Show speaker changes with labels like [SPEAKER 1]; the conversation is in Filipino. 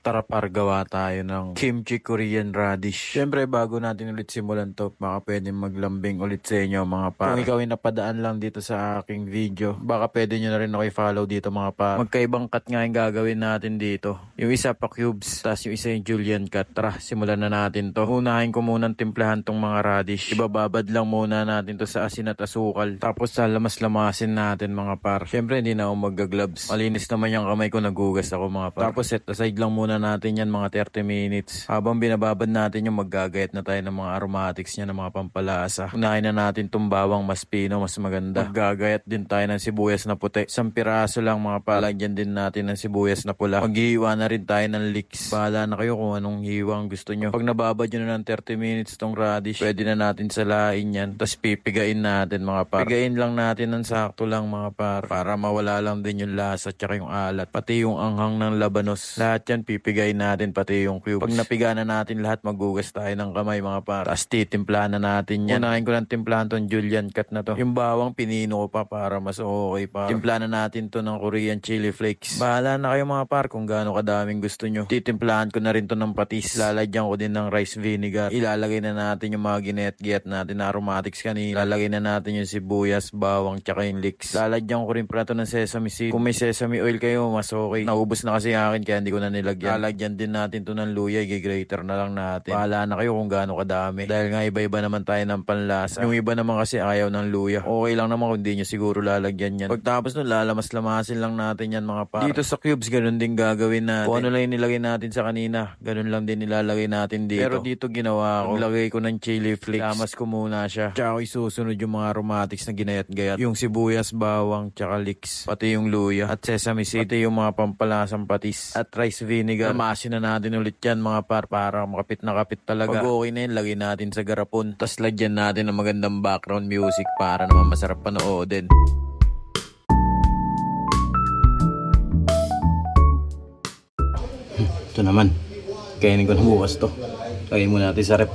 [SPEAKER 1] Tara par gawa tayo ng kimchi Korean radish. Siyempre bago natin ulit simulan to, baka pwedeng maglambing ulit sa inyo mga par. Kung ikaw ay napadaan lang dito sa aking video, baka pwede nyo na rin ako i-follow dito mga par. Magkaibang cut nga yung gagawin natin dito. Yung isa pa cubes, tapos yung isa yung julienne cut. Tara, simulan na natin to. Unahin ko munang timplahan tong mga radish. Ibababad lang muna natin to sa asin at asukal. Tapos lamasin natin mga par. Siyempre hindi na ako mag-gloves. Malinis naman yung kamay ko, nagugas ako mga par. Tapos set aside lang muna natin yan mga 30 minutes. Habang binababad natin yung maggagayat na tayo ng mga aromatics niya, ng mga pampalasa. Unahin na natin itong bawang mas pino, mas maganda. Maggagayat din tayo ng sibuyas na puti. Isang piraso lang mga palagyan din natin ng sibuyas na pula. Maghihiwa na rin tayo ng leeks. Bahala na kayo kung anong hiwang gusto nyo. Pag nababad nyo na ng 30 minutes tong radish, pwede na natin salain yan. Tapos pipigain natin mga par. Pigain lang natin ng sakto lang mga par. Para mawala lang din yung lasa at yung alat. Pati yung anghang ng labanos. Lahat yan pipigain natin, pati yung cubes. Pag napiga na natin lahat, magugas tayo ng kamay mga par. Tapos titimplahan na natin yan. Unahin ko ng timplahan tong julienne cut na to. Yung bawang pinino ko pa para mas okay pa. Timplahan na natin to ng Korean chili flakes. Bahala na kayo mga par kung gaano kadaming gusto nyo. Titimplahan ko na rin to ng patis. Lalagyan ko din ng rice vinegar. Ilalagay na natin yung mga ginet-get natin na aromatics kanina. Ilalagay na natin yung sibuyas, bawang, tsaka yung leeks. Lalagyan ko rin pala to ng sesame seed. Kung may sesame oil kayo, mas okay. Naubos na kasi akin kaya hindi ko na nilagyan. Lalagyan din natin to ng luya, i-grater na lang natin. Bahala na kayo kung gaano kadami. Dahil nga iba-iba naman tayo ng panlasa. Yung iba naman kasi ayaw ng luya. Okay lang naman kung hindi nyo siguro lalagyan yan. Pagtapos nun, lalamas-lamasin lang natin yan mga par. Dito sa cubes, ganun din gagawin natin. Kung ano lang yung nilagay natin sa kanina, ganun lang din nilalagay natin dito. Pero dito ginawa ko, lagay ko ng chili flakes. Lamas ko muna siya. Tsaka ko isusunod yung mga aromatics na ginayat-gayat. Yung sibuyas, bawang, tsaka leeks. Pati yung luya. At sesame seed. Pati yung mga pampalasang patis. At rice vinegar. Lamasin na natin ulit yan mga par para makapit na kapit talaga. Pag okay na yun, lagay natin sa garapon. Tapos lagyan natin ng magandang background music para naman masarap panoodin. Ito naman. Kainin ko na bukas to. Lagay muna natin sa rep.